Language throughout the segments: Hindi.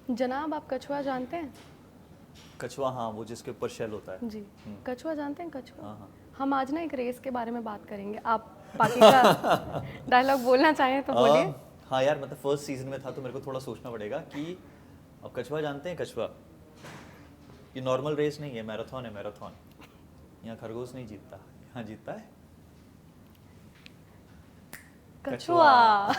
जनाब, आप कछुआ जानते हैं? कछुआ, हाँ, वो जिसके ऊपर शेल होता है। जी, कछुआ जानते हैं? कछुआ। हाँ हाँ। हम आज ना एक रेस के बारे में बात करेंगे। आप बाकी का डायलॉग बोलना चाहें तो बोलिए। हाँ यार, मतलब फर्स्ट सीजन में था तो मेरे को थोड़ा सोचना पड़ेगा कि अब कछुआ जानते हैं? कछुआ ये नॉर्मल रेस नहीं है, मैराथन है, मैराथन। यहाँ खरगोश नहीं जीतता, यहाँ जीतता है कछुआ।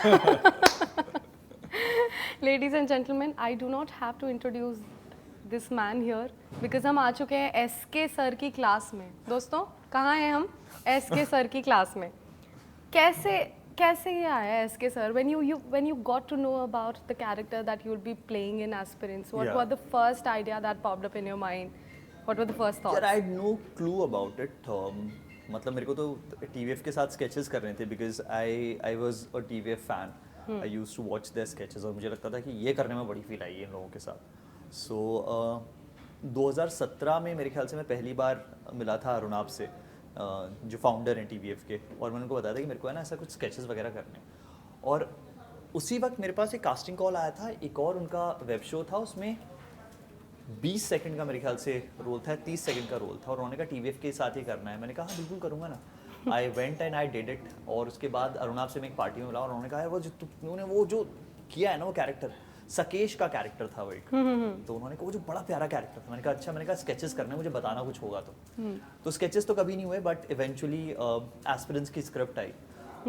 Ladies and gentlemen, I do not have to introduce this man here because हम आ चुके हैं एसके सर की क्लास में। दोस्तों, कहाँ हैं हम? एसके सर की क्लास में। कैसे कैसे ये आया SK sir? When you got to know about the character that you would be playing in Aspirants, what Yeah. were the first idea that popped up in your mind? What were the first thoughts? यार, I had no clue about it. मतलब मेरे को तो टीवीएफ के साथ स्केचेस कर रहे थे because I was a TVF fan. I used to watch their sketches और मुझे लगता था कि ये करने में बड़ी फील आई है इन लोगों के साथ। सो 2017 में मेरे ख्याल से मैं पहली बार मिला था अरुणाब से, जो फाउंडर हैं टीवीएफ के, और मैंने उनको बताया था कि मेरे को है ना ऐसा कुछ स्केचेस वगैरह करने हैं। और उसी वक्त मेरे पास एक कास्टिंग कॉल आया था, एक और उनका वेब शो था, उसमें 20 सेकंड का मेरे ख्याल से रोल था, 30 सेकंड का रोल था, और उन्होंने कहा टीवीएफ के साथ ही करना है। मैंने कहा हाँ बिल्कुल करूँगा ना। I went and I did it. और उसके बाद अरुणाब से मैं एक पार्टी में मिला और उन्होंने कहा वो जो तुमने वो जो किया है ना, वो कैरेक्टर सकेश का कैरेक्टर था वो एक। तो उन्होंने कहा वो जो बड़ा प्यारा कैरेक्टर था। मैंने कहा अच्छा, मैंने कहा स्केचेस करना है, मुझे बताना कुछ होगा तो स्केचेस तो कभी नहीं हुए, बट इवेंचुअली एस्पिरेंट्स की स्क्रिप्ट आई।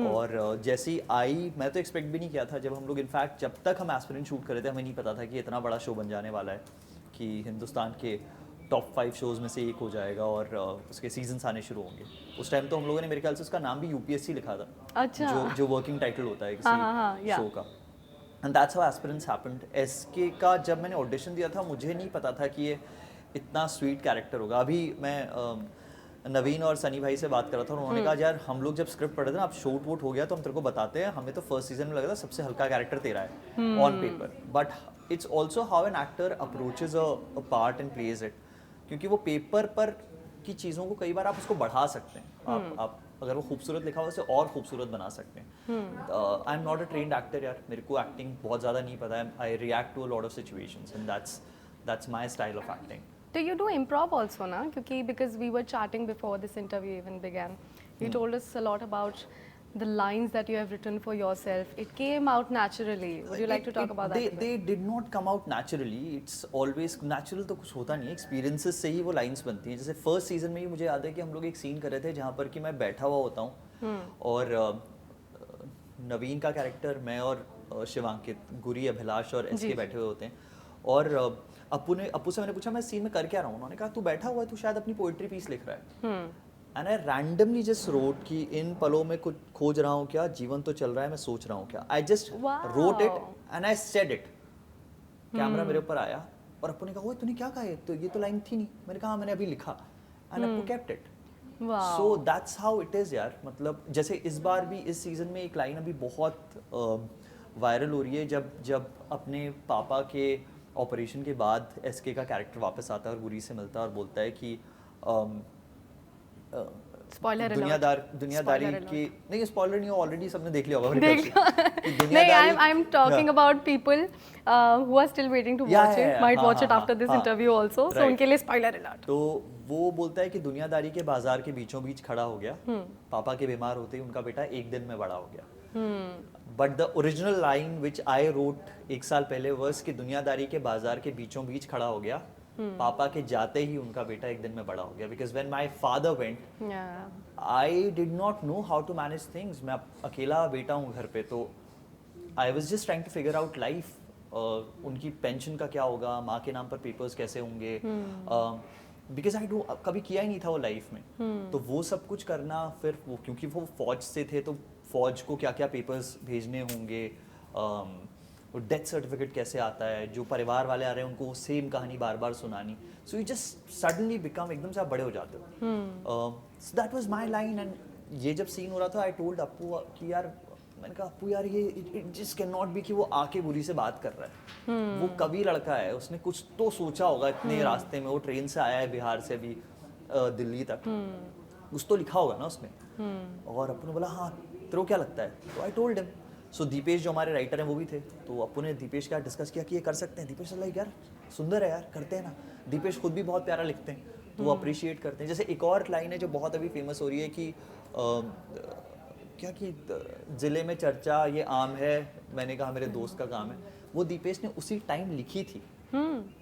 और जैसे ही आई, मैं तो एक्सपेक्ट भी नहीं किया था। जब हम लोग इनफैक्ट जब तक हम एस्पिरेंट शूट कर रहे थे, हमें नहीं पता था कि इतना बड़ा शो बन जाने वाला है, कि हिंदुस्तान के टॉप 5 शोज़ में से एक हो जाएगा और उसके सीजन्स आने शुरू होंगे। उस टाइम तो हम लोगों ने मेरे ख्याल से उसका नाम भी यूपीएससी लिखा था। अच्छा। जो वर्किंग टाइटल होता है हाँ, किसी शो का। And that's how Aspirants happened. SK का जब मैंने ऑडिशन दिया था, मुझे नहीं पता था कि ये इतना स्वीट कैरेक्टर होगा। अभी मैं नवीन और सनी भाई से बात कर रहा था और उन्होंने कहा यार, हम लोग जब स्क्रिप्ट पढ़े थे ना, अब शूट वूट हो गया तो हम तेरे को बताते हैं, हमें तो फर्स्ट सीजन में लगा था सबसे हल्का कैरेक्टर तेरा है on paper, but it's also how an actor approaches a part and plays it. क्योंकि वो पेपर पर की चीज़ों को कई बार आप उसको बढ़ा सकते हैं। आप अगर वो खूबसूरत लिखा हो उसे और खूबसूरत बना सकते हैं। I am not a trained actor यार, मेरे को एक्टिंग बहुत ज़्यादा नहीं पता है। I react to a lot of situations and that's my style of acting. Do you do improv also, na? Because we were chatting before this interview even began. You told us a lot about the lines that you have written for yourself. It came out naturally. Would you like to talk about that? They did not come out naturally. It's always natural तो कुछ होता नहीं है, एक्सपीरियंसेस से ही वो लाइंस बनती हैं। जैसे फर्स्ट सीजन में ही मुझे याद है कि हम लोग एक सीन कर रहे थे जहाँ पर कि मैं बैठा हुआ होता हूँ और नवीन का कैरेक्टर, मैं और शिवांकित, गुरी, अभिलाष और एसके बैठे हुए होते हैं। और अप्पू से मैंने पूछा मैं सीन में कर क्या रहा हूँ? उन्होंने कहा तू बैठा हुआ है, तू शायद अपनी पोइट्री पीस लिख रहा है। And I randomly just road कि इन पलों में कुछ खोज रहा हूँ क्या, जीवन तो चल रहा है, मैं सोच रहा हूँ क्या। I just wrote it and I said it. Camera मेरे ऊपर आया और अप्पू ने कहा तूने क्या कहा है? तो ये तो लाइन थी नहीं। मैंने कहा मैंने अभी लिखा and Appu kept it. So that's how it is यार। मतलब जैसे इस बार भी इस सीजन में एक लाइन अभी बहुत वायरल हो रही है, जब अपने पापा के ऑपरेशन के बाद एसके का कैरेक्टर वापस आता है और गुरी से मिलता है और बोलता है कि दुनियादारी की नहीं, स्पॉइलर नहीं, ऑलरेडी सबने देख लिया होगा। नहीं, I am talking about people who are still waiting to watch it, might watch it after this interview also, so उनके लिए स्पॉइलर अलर्ट। तो वो बोलता है कि दुनियादारी के बाजार के बीचों बीच खड़ा हो गया, पापा के बीमार होते ही उनका बेटा एक दिन में बड़ा हो गया। But the original line which I wrote एक साल पहले वर्स कि दुनियादारी के बाजार के बीचों बीच खड़ा हो गया, पापा के जाते ही उनका बेटा एक दिन में बड़ा हो गया। Because when my father went I did not know how to manage things. मैं अकेला बेटा हूँ घर पे, तो I was just trying to figure out life. उनकी पेंशन का क्या होगा, माँ के नाम पर पेपर्स कैसे होंगे, बिकॉज आई डू कभी किया ही नहीं था वो लाइफ में। तो वो सब कुछ करना, फिर वो क्योंकि वो फौज से थे तो फौज को क्या क्या पेपर्स भेजने होंगे, डेथ सर्टिफिकेट कैसे आता है, जो परिवार वाले आ रहे हैं उनको सेम कहानी बार बार सुनानी। So you just suddenly become, एकदम से आप बड़े हो जाते हो। So that was my line. And ये जब सीन हो रहा था आई टोल्ड अप्पू कि यार, मैंने कहा अप्पू यार ये it just can not be कि वो आके गुरी से बात कर रहा है। वो कवि लड़का है, उसने कुछ तो सोचा होगा इतने रास्ते में, वो ट्रेन से आया है बिहार से भी दिल्ली तक, कुछ तो लिखा होगा ना उसने। और अप्पू ने बोला हाँ तेरे को क्या लगता है? तो आई टोल्ड हिम। सो दीपेश जो हमारे राइटर हैं वो भी थे, तो अप्पू ने दीपेश का डिस्कस किया कि ये कर सकते हैं। दीपेश लाइक यार सुंदर है यार, करते हैं ना। दीपेश खुद भी बहुत प्यारा लिखते हैं, तो वो अप्रिशिएट करते हैं। जैसे एक और लाइन है जो बहुत अभी फेमस हो रही है कि क्या कि ज़िले में चर्चा ये आम है, मैंने कहा मेरे दोस्त का काम है, वो दीपेश ने उसी टाइम लिखी थी।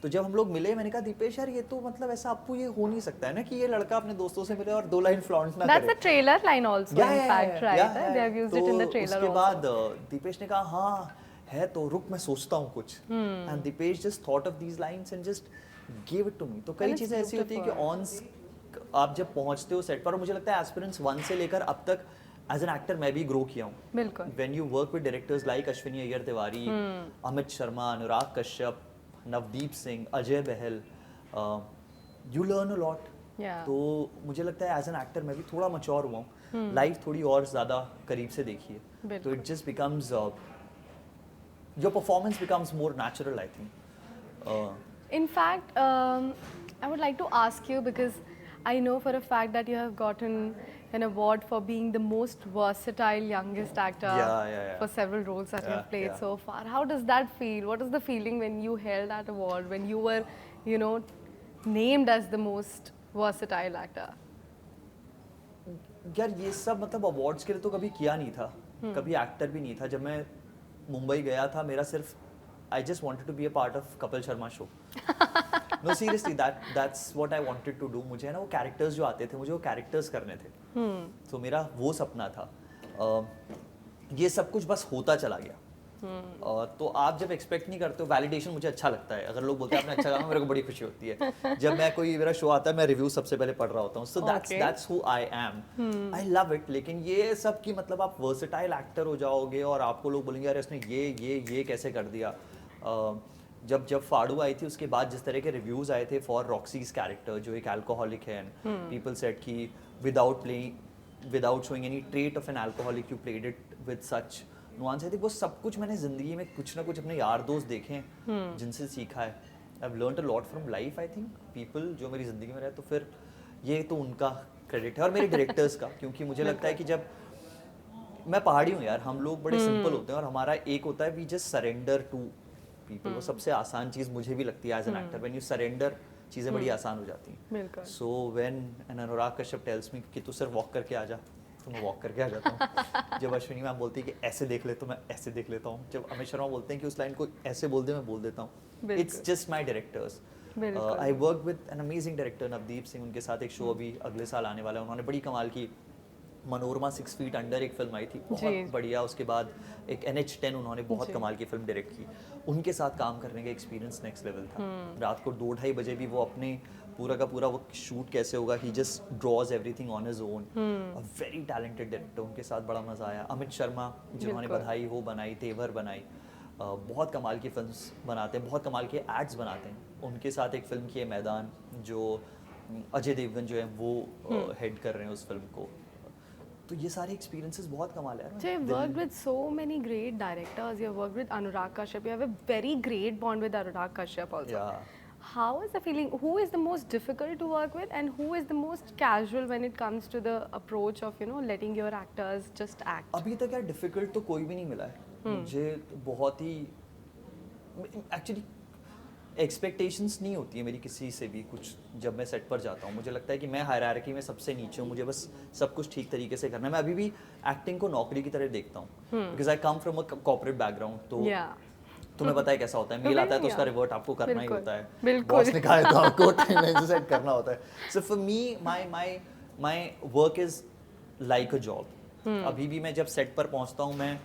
तो जब हम लोग मिले मैंने कहा दीपेश यार ये तो मतलब ऐसा अप्पू ये हो नहीं सकता है ना कि ये लड़का अपने दोस्तों से मिले और 2 लाइन फ्लॉन्ट ना करे। That's the trailer line also, in fact, right? They have used it in the trailer उसके also. बाद दीपेश ने कहा हाँ है तो रुक मैं सोचता हूँ कुछ, and Deepesh just thought of these lines and just give it to me. तो कई it's चीज़ें ऐसी होती है कि ऑन आप जब पहुँचते हो सेट पर, और मुझे लगता है एस्पिरेंट्स 1 से लेकर अब तक एज एन एक्टर मैं भी ग्रो किया हूँ। बिल्कुल। When you work with directors like Ashwini Iyer Tiwari, Amit Sharma, Anurag Kashyap, Navdeep Singh, Ajay Bahl, you learn a lot. Yeah. तो मुझे लगता है एज एन एक्टर मैं भी थोड़ा मच्योर हुआ हूँ, लाइफ थोड़ी और ज़्यादा करीब से देखी है, तो it just becomes your performance becomes more natural I think. In fact, I would like to ask you, because I know for a fact that you have gotten an award for being the most versatile youngest actor Yeah. for several roles that you have played Yeah. so far. How does that feel? What is the feeling when you held that award, when you were, you know, named as the most versatile actor? यार ये सब मतलब अवार्ड्स के लिए तो कभी किया नहीं था, कभी एक्टर भी नहीं था। जब मैं मुंबई गया था मेरा सिर्फ I just wanted to be a part of Kapil Sharma show. No seriously that's what I wanted to do. मुझे ना वो कैरेक्टर्स जो आते थे मुझे वो कैरेक्टर्स करने थे, तो मेरा वो सपना था। ये सब कुछ बस होता चला गया। तो आप जब एक्सपेक्ट नहीं करते हो, वैलिडेशन मुझे अच्छा लगता है, अगर लोग बोलते हैं आपने अच्छा कहा मेरे को बड़ी खुशी होती है। जब मैं कोई मेरा शो आता है मैं रिव्यू सबसे पहले पढ़ रहा होता हूँ, so that's who I am, I love it. लेकिन ये सब की मतलब आप वर्सेटाइल एक्टर हो जाओगे और आपको लोग बोलेंगे यार इसने ये कैसे कर दिया। जब फाड़ू आई थी उसके बाद जिस तरह के रिव्यूज आए थे फॉर रॉक्सीज कैरेक्टर जो एक अल्कोहलिक है, पीपल सेड कि without showing any trait of an alcoholic you played it with such nuance. I think वो सब कुछ मैंने जिंदगी में कुछ ना कुछ अपने यार दोस्त देखे हैं जिनसे सीखा है। I have learned a lot from life. I think people जो मेरी जिंदगी में रहे, तो फिर ये तो उनका क्रेडिट है और मेरे डायरेक्टर्स का, क्योंकि मुझे लगता है कि जब मैं पहाड़ी हूँ यार, हम लोग बड़े सिंपल होते हैं और हमारा एक होता है we just surrender to people. वो सबसे आसान चीज़ मुझे भी लगती है as an actor, when you surrender चीज़ें बड़ी आसान हो जाती हैं। So when an Anurag Kashyap tells me कि तू सिर्फ वॉक करके आ जा, तो मैं वॉक करके आ जाता हूँ। जब अश्विनी मैम बोलती है कि ऐसे देख ले, तो मैं ऐसे देख लेता हूँ। जब अमित शर्मा बोलते हैं कि उस लाइन को ऐसे बोल दे, मैं बोल देता हूँ। It's just my directors. I work with an amazing director Navdeep Singh, उनके साथ एक शो अभी अगले साल आने वाला है। उन्होंने बड़ी कमाल की मनोरमा 6 फीट अंडर एक फिल्म आई थी, बहुत बढ़िया। उसके बाद एक NH10 उन्होंने बहुत कमाल की फिल्म डायरेक्ट की। उनके साथ काम करने का एक्सपीरियंस नेक्स्ट लेवल था। रात को 2-2:30 बजे भी वो अपने पूरा का पूरा वो शूट कैसे होगा, he just draws everything on his own. A very talented director, उनके साथ बड़ा मजा आया। अमित शर्मा जिन्होंने बधाई हो बनाई, तेवर बनाई, बहुत कमाल की फिल्म्स बनाते हैं, बहुत कमाल के एड्स बनाते हैं। उनके साथ एक फिल्म की है मैदान, जो अजय देवगन जो है वो हेड कर रहे हैं उस फिल्म को। तो ये सारे एक्सपीरियंसेस बहुत कमाल है। So you've worked with so many great directors. You've worked with Anurag Kashyap. You have a very great bond with Anurag Kashyap also. Yeah. How is the feeling? Who is the most difficult to work with, and who is the most casual when it comes to the approach of, you know, letting your actors just act? अभी तक यार डिफिकल्ट तो कोई भी नहीं मिला है मुझे। बहुत ही एक्चुअली एक्सपेक्टेशंस नहीं होती है मेरी किसी से भी कुछ। जब मैं सेट पर जाता हूँ मुझे लगता है कि मैं हायरार्की में सबसे नीचे हूँ, मुझे बस सब कुछ ठीक तरीके से करना है। मैं अभी भी एक्टिंग को नौकरी की तरह देखता हूँ, because I come from a corporate background. तो तुम्हें पता है कैसा होता है, मेल आता है तो उसका रिवर्ट आपको करना ही होता है, बॉस ने कहा है तो आपको टाइमलाइन सेट करना होता है। So for me my work is like a job. अभी भी मैं जब सेट पर पहुंचता हूं, मैं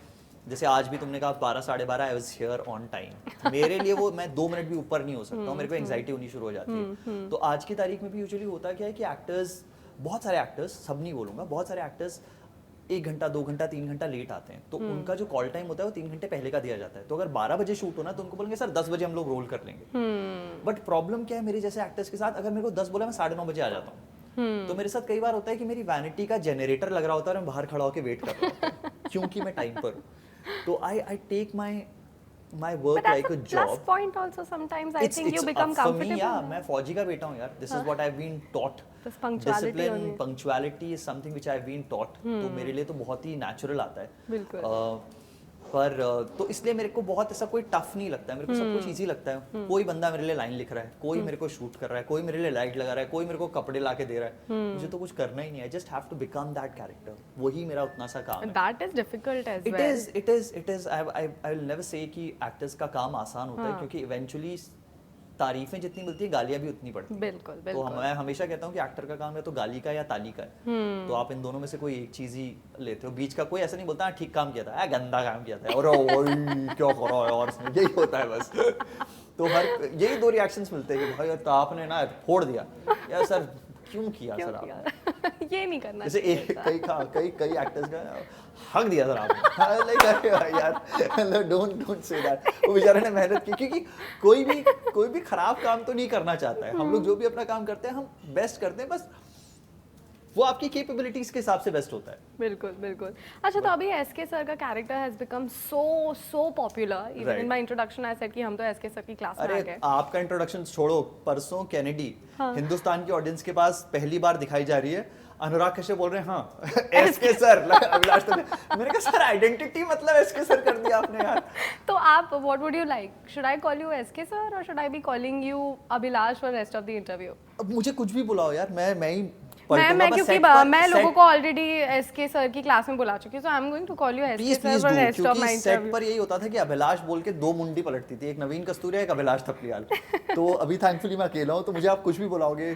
जैसे आज भी तुमने कहा 12-12:30 I was here on time, मेरे लिए वो मैं 2 मिनट भी ऊपर नहीं हो सकता हूँ, मेरे को एंग्जाइटी होनी शुरू हो जाती है। तो आज की तारीख में भी यूजुअली होता क्या है कि एक्टर्स, बहुत सारे एक्टर्स, सब नहीं बोलूँगा, बहुत सारे एक्टर्स 1 घंटा 2 घंटा 3 घंटा लेट आते हैं। तो उनका जो कॉल टाइम होता है वो 3 घंटे पहले का दिया जाता है। तो अगर 12 बजे शूट होना तो उनको बोलेंगे सर 10 बजे हम लोग रोल कर लेंगे। बट प्रॉब्लम क्या है मेरे जैसे एक्टर्स के साथ, अगर मेरे को 10 बोला मैं 9:30 बजे आ जाता हूँ। तो मेरे साथ कई बार होता है कि मेरी वैनिटी का जनरेटर लग रहा होता है और मैं बाहर खड़ा होकर वेट कर रहा होता हूँ क्योंकि मैं टाइम पर हूँ। तो I take my work like a job. Plus point also sometimes. I think you become comfortable. For me, yeah, मैं फौजी का बेटा हूँ यार. This is what I've been taught. Discipline, punctuality is something which I've been taught. तो मेरे लिए तो बहुत ही natural आता है. बिल्कुल. पर तो इसलिए मेरे को बहुत ऐसा कोई टफ नहीं लगता है, मेरे को सब कुछ इजी लगता है। कोई बंदा मेरे लिए लाइन लिख रहा है, कोई मेरे को शूट कर रहा है, कोई मेरे लिए लाइट लगा रहा है, कोई मेरे को कपड़े ला के दे रहा है, मुझे तो कुछ करना ही नहीं है, just have to become that character, वही मेरा उतना सा काम है। That is difficult as it well. Is I will never say कि एक्टर्स का काम आसान होता है, क्योंकि इवेंचुअली तारीफें जितनी मिलती है गालियां भी उतनी पड़ती हैं। बिल्कुल तो बिल्कुल. मैं हमेशा कहता हूँ कि एक्टर का काम है तो गाली का या ताली का है, तो आप इन दोनों में से कोई एक चीज ही लेते हो, बीच का कोई ऐसा नहीं बोलता "हाँ, ठीक काम किया था, गंदा काम किया था और ओए क्या करा है", और यही होता है बस। तो हर यही दो रिएक्शंस मिलते हैं कि भाई तो आपने ना फोड़ दिया, यार सर क्यों किया क्यों सर आपने? किया? ये नहीं करना जैसे चाहिए था. कई एक्टर्स का हक दिया सर आपने, लाइक अरे यार डोंट से दैट। वो बेचारे ने मेहनत की, क्योंकि कोई भी खराब काम तो नहीं करना चाहता है। हम लोग जो भी अपना काम करते हैं हम बेस्ट करते हैं, बस वो आपकी कैपेबिलिटीज के हिसाब से बेस्ट होता है। बिल्कुल बिल्कुल. अच्छा, तो अभी एसके सर का character has become so popular. Even in my introduction I said कि हम तो एसके सर की क्लास में आ अरे गए. आपका इंट्रोडक्शन छोड़ो, परसों कैनेडी हिंदुस्तान की ऑडियंस के पास पहली बार दिखाई जा रही है, अनुराग कश्यप बोल रहे हैं हाँ एसके सर, अभिलाष तो मैंने कहा सर आइडेंटिटी मतलब एसके सर कर दिया आपने यार। तो आप what would you like, should I call you SK sir और should I be calling you Abhilash for rest of the interview? अब मुझे कुछ भी बुलाओ यार, मैं ही मैं क्योंकि मैं लोगों को ऑलरेडी एसके सर की क्लास में बुला चुकी हूं, so I am going to call you SK sir for rest of my interview. Set पर यही होता था कि अभिलाष बोल के दो मुंडी पलटती थी, एक नवीन कस्तूरिया एक अभिलाष थपलियाल। तो अभी थैंकफुली मैं अकेला हूं, तो मुझे आप कुछ भी बुलाओगे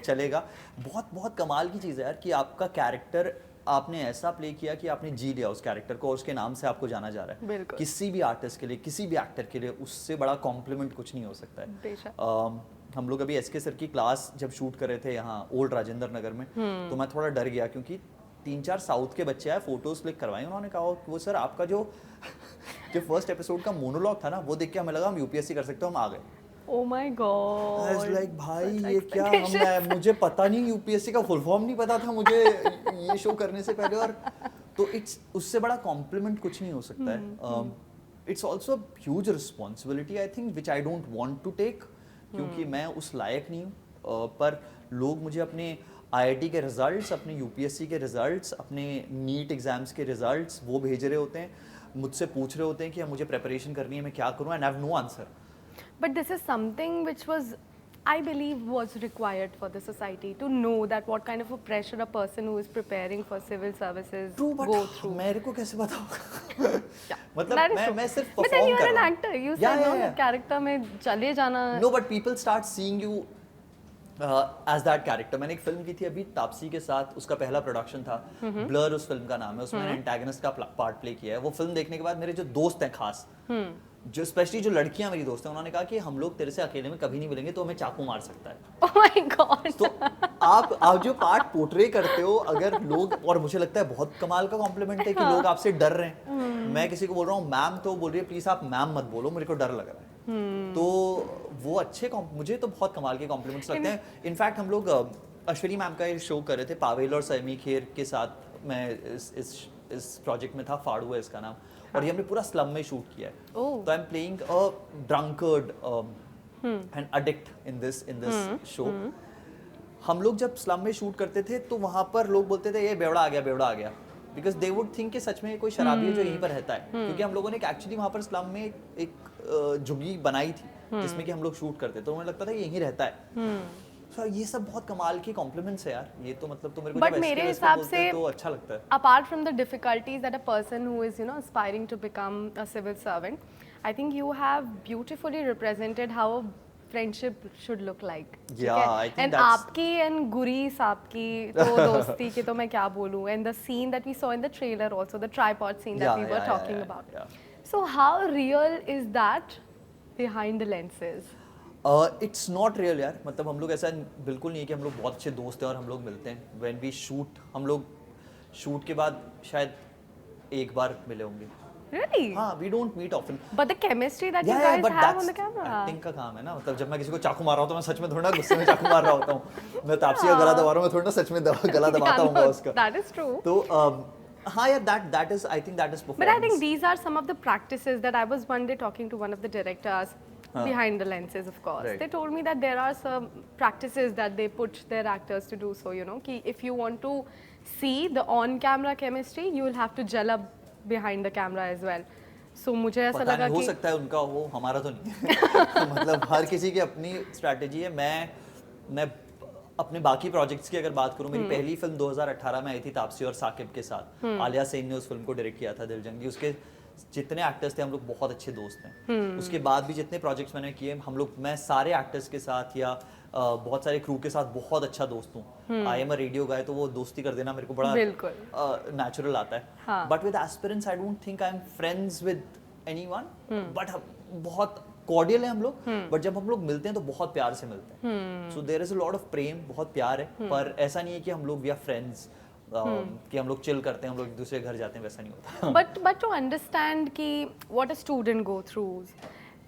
चलेगा। बहुत बहुत कमाल की चीज़ है यार कि आपका कैरेक्टर आपने ऐसा प्ले किया कि आपने जी लिया उस कैरेक्टर को और उसके नाम से आपको जाना जा रहा है। किसी भी आर्टिस्ट के लिए, किसी भी एक्टर के लिए उससे बड़ा कॉम्प्लीमेंट कुछ नहीं हो सकता है। बेशक। हम लोग अभी एसके सर की क्लास जब शूट कर रहे थे यहाँ ओल्ड राजेंद्र नगर में, तो मैं थोड़ा डर गया क्योंकि 3-4 साउथ के बच्चे आए, फोटोज क्लिक करवाए, उन्होंने कहा कि वो सर आपका जो फर्स्ट एपिसोड का मोनोलॉग था ना, वो देख के हमें लगा हम यूपीएससी कर सकते हो, हम आ गए। ओह माय गॉड, लाइक भाई ये क्या, मुझे पता नहीं, यूपीएससी का फुल फॉर्म नहीं पता था मुझे ये शो करने से पहले, और तो इट्स उससे बड़ा कॉम्प्लीमेंट कुछ नहीं हो सकता है। It's also huge responsibility I think which I don't want to take, क्योंकि मैं उस लायक नहीं हूँ। पर लोग मुझे अपने आईआईटी के रिजल्ट्स, अपने यूपीएससी के रिजल्ट्स, अपने नीट एग्जाम्स के रिजल्ट्स वो भेज रहे होते हैं, मुझसे पूछ रहे होते हैं कि मुझे प्रिपरेशन करनी है, मैं क्या करूँ, and I have no answer. But this is something which was, I believe, was required for the society to know that what kind of a pressure a person who is preparing for civil services go through. मेरे को कैसे पता होगा? मतलब मैं सिर्फ But then you are an actor. You said no, character में चले जाना. No, but people start seeing you as that character. मैंने एक फिल्म की थी अभी तापसी के साथ, उसका पहला प्रोडक्शन था, ब्लर उस फिल्म का नाम है, उसमें मैंने एंटागनिस्ट का पार्ट प्ले किया है। वो फिल्म देखने के बाद मेरे जो दोस्त हैं खास, जो स्पेशली जो लड़कियां मेरी दोस्त हैं, उन्होंने कहा कि हम लोग तेरे से अकेले में कभी नहीं मिलेंगे, तो हमें चाकू मार सकता है। Oh my God. तो आप जो पार्ट पोर्ट्रे करते हो, अगर लोग, और मुझे लगता है बहुत कमाल का कॉम्प्लीमेंट है कि लोग आपसे डर रहे हैं। मैं किसी को बोल रहा हूँ मैम, तो बोल रही है प्लीज आप मैम मत बोलो, मेरे को डर लग रहा है। तो वो अच्छे मुझे तो बहुत कमाल के कॉम्प्लीमेंट्स लगते हैं। इनफैक्ट हम लोग अश्विनी मैम का शो कर रहे थे पावेल और सैमी खेर के साथ, मैं इस प्रोजेक्ट में था, फाड़ू है इसका नाम, और ये हमने पूरा स्लम में शूट किया है। तो I am playing a drunkard and addict in this show. हम लोग जब स्लम में शूट करते थे तो वहाँ पर लोग बोलते थे ये बेवड़ा आ गया, बिकॉज दे वुड थिंक कि सच में कोई शराबी है जो यहीं पर रहता है, क्योंकि हम लोगों ने एक्चुअली वहाँ पर स्लम में एक झुग्गी बनाई थी जिसमें कि हम लोग शूट करते, तो मुझे लगता था कि यहीं रहता है। So, ये सब बहुत कमाल के कॉम्प्लीमेंट्स है यार, ये तो मतलब तो मेरे को जब मेरे हिसाब से तो अच्छा लगता है। Apart from the difficulties that a person who is aspiring to become a civil servant, I think you have beautifully represented how a friendship should look like. Yeah, I think and that's... आपकी and गुरी साहब की तो दोस्ती की तो मैं क्या बोलूँ, and the scene that we saw in the trailer also, the tripod scene that we were talking about. So how real is that behind the lenses? It's not real यार, मतलब हम लोग ऐसा बिल्कुल नहीं है कि हम लोग बहुत अच्छे दोस्त हैं और हम लोग मिलते हैं। व्हेन वी शूट, हम लोग शूट के बाद शायद एक बार मिले होंगे। Really? हाँ, we don't meet often. But the chemistry that you guys have on the camera. Acting का काम है ना, मतलब जब मैं किसी को चाकू मार रहा होता हूँ, मैं सच में थोड़ा ना गुस्से में चाकू मार रहा होता हूँ। मैं तापसी का गला दबा रहा हूँ, मैं थोड़ा ना सच में गला दबाता हूँ उसका। That is true. तो हाँ यार, that is, I think that is performance. But I think these are some of the practices that I was one day talking to one of the directors behind the lenses, of course. Right. They told me that there are some practices that they put their actors to do so, ki if you want to see the on-camera chemistry, you will have to gel up behind the camera as well. सो मुझे ऐसा पता लगा नहीं, हो कि सकता है उनका हो, हमारा तो नहीं है। मतलब हर किसी की अपनी स्ट्रैटेजी है। मैं अपने बाकी प्रोजेक्ट्स की अगर बात करूं, मेरी पहली फिल्म 2018 में आई थी तापसी और साकिब के साथ। आलिया सेन ने उस फिल्म को डायरेक्ट किया था, दिल जंगी। उसके जितने एक्टर्स थे हम लोग बहुत अच्छे दोस्त हैं। उसके बाद भी जितने प्रोजेक्ट्स मैंने किए हम लोग, मैं सारे एक्टर्स के साथ या बहुत सारे क्रू के साथ बहुत अच्छा दोस्त हूँ। आई एम अ रेडियो गाय, तो वो दोस्ती कर देना मेरे को बड़ा बिल्कुल नेचुरल आता है। हाँ। But with aspirants I don't think I am friends with anyone, but बहुत कॉर्डियल है हम लोग। बट जब हम लोग मिलते हैं तो बहुत प्यार से मिलते हैं। So there is a lot of prem, बहुत प्यार है। पर ऐसा नहीं है कि हम लोग वी आर फ्रेंड्स, कि हम लोग चिल करते हैं, हम लोग एक दूसरे के घर जाते हैं, वैसा नहीं होता। बट टू अंडरस्टैंड कि what a student go through,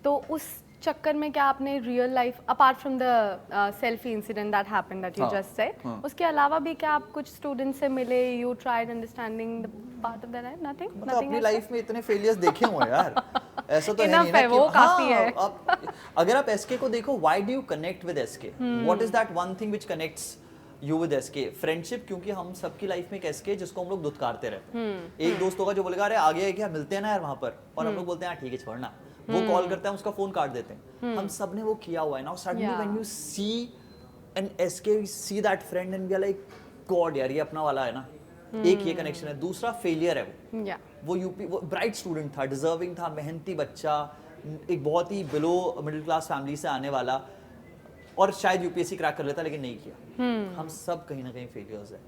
तो उस चक्कर में क्या आपने real life, apart from the selfie incident that happened that you just said, उसके अलावा भी क्या आप कुछ स्टूडेंट से मिले, you tried understanding the part of their life? Nothing, मतलब अपनी लाइफ में इतने फेलियर्स देखे हुए यार, ऐसा तो है Enough नहीं ना है, कि वो काफी हाँ, है। अगर आप एसके को देखो, why do you connect with SK? What is that one thing which connects you with SK? Friendship, क्योंकि हम सबकी लाइफ में एक एसके जिसको हम लोग दुत्कारते रहते हैं। एक दोस्त होगा जो बोलेगा अरे आगे है क्या, मिलते हैं ना यार वहां पर, और हम लोग बोलते हैं ठीक है छोड़ना। वो कॉल करता है, उसका फोन काट देते हैं। हम सब ने वो किया हुआ है। Now suddenly when you see an SK, we see that friend and we are like god यार, ये अपना वाला है ना। एक ये कनेक्शन है। दूसरा फेलियर है वो। वो यूपी, वो ब्राइट स्टूडेंट था, डिजर्विंग था, मेहनती बच्चा, एक बहुत ही बिलो मिडिल क्लास फैमिली से आने वाला, और शायद यूपीएससी क्रैक कर लेता लेकिन नहीं किया। हम सब कहीं ना कहीं फेलियर्स हैं।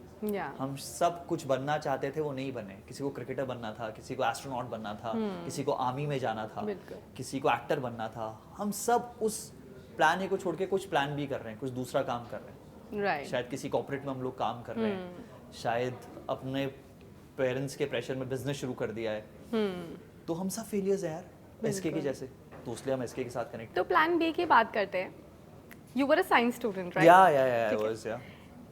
हम सब कुछ बनना चाहते थे, वो नहीं बने। किसी को क्रिकेटर बनना था, किसी को एस्ट्रोनॉट बनना था, किसी को आर्मी में जाना था, किसी को एक्टर बनना था। हम सब उस प्लान ए को छोड़ के कुछ प्लान बी कर रहे हैं, कुछ दूसरा काम कर रहे हैं। राइट। शायद किसी कॉर्पोरेट में हम लोग काम कर रहे हैं, शायद अपने पेरेंट्स के प्रेशर में बिजनेस शुरू कर दिया है। तो हम सब फेलियर्स हैं यार, एसके के जैसे। तो इसलिए हम एसके के साथ कनेक्ट। तो प्लान बी की बात करते हैं। You were a science student, right? Yeah, I was, yeah.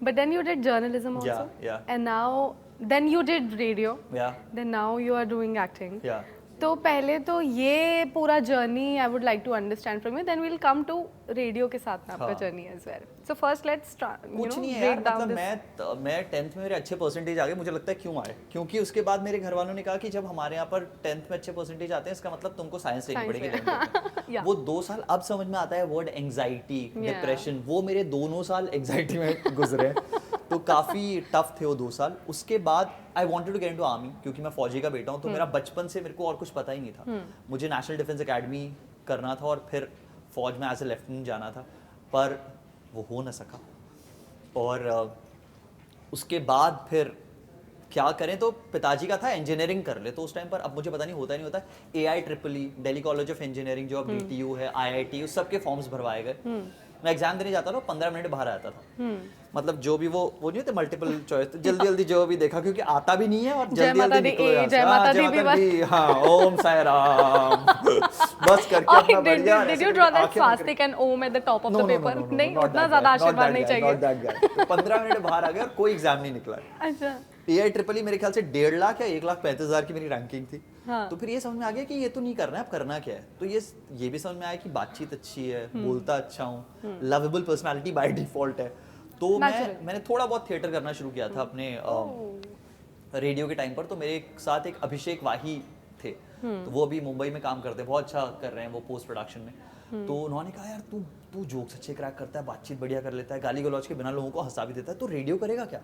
But then you did journalism also. Yeah. And now, then you did radio. Yeah. Then now you are doing acting. Yeah. तो पहले तो ये पूरा journey I would like to understand from you, then we will come to radio के साथ में आपका journey as well. So first let's कुछ नहीं है यार, मतलब मैं 10th में मेरे अच्छे परसेंटेज आ गए। मुझे लगता है क्यों आए, क्योंकि उसके बाद मेरे घर वालों ने कहा कि जब हमारे यहाँ पर 10th में अच्छे परसेंटेज आते हैं, इसका मतलब तुमको साइंस लेनी पड़ेगी 11th में। वो 2 साल अब समझ में आता है वर्ड एंग्जाइटी, डिप्रेशन, वो मेरे दोनों साल एंग्जाइटी में गुजरे। तो काफ़ी टफ थे वो 2 साल। उसके बाद I wanted to get into army, क्योंकि मैं फौजी का बेटा हूँ। तो मेरा बचपन से मेरे को और कुछ पता ही नहीं था। मुझे नेशनल डिफेंस एकेडमी करना था और फिर फौज में एज ए लेफ्टिनेंट जाना था, पर वो हो ना सका। और उसके बाद फिर क्या करें, तो पिताजी का था इंजीनियरिंग कर ले। तो उस टाइम पर, अब मुझे पता नहीं होता नहीं होता, AIEEE Delhi college of engineering जो अब DTU है, IIT, उस सब के फॉर्म्स भरवाए गए। मैं एग्जाम देने जाता था, 15 मिनट बाहर आता था। मतलब जो भी वो नहीं होते मल्टीपल चॉइस, तो जल्दी जल्दी जो भी देखा, क्योंकि आता भी नहीं है और जल्दी जल्दी निकलो यहाँ से। जय माता दी, हाँ, ओम साई राम बस करके अपना बढ़िया। Did you draw that swastika and om at the top of the paper? नहीं, उतना ज्यादा आशीर्वाद नहीं चाहिए। 15 मिनट बाहर आ गया और कोई एग्जाम नहीं निकला। अच्छा। AIEEE मेरे ख्याल से 1.5 लाख या 1,35,000 की मेरी रैंकिंग थी। हाँ। तो फिर ये समझ में आ गया कि ये तो नहीं करना है, अब करना क्या है। तो ये भी समझ में आया कि बातचीत अच्छी है, बोलता अच्छा हूँ, लवेबल पर्सनालिटी बाय डिफॉल्ट है। तो मैंने थोड़ा बहुत थिएटर करना शुरू किया था अपने रेडियो के टाइम पर। तो मेरे साथ एक अभिषेक वाही थे, तो वो अभी मुंबई में काम करते हैं, बहुत अच्छा कर रहे हैं वो पोस्ट प्रोडक्शन में। तो उन्होंने कहा यार तू जोक्स अच्छे क्रैक करता है, बातचीत बढ़िया कर लेता है, गाली गलौज के बिना लोगों को हंसा भी देता है, तो रेडियो करेगा क्या?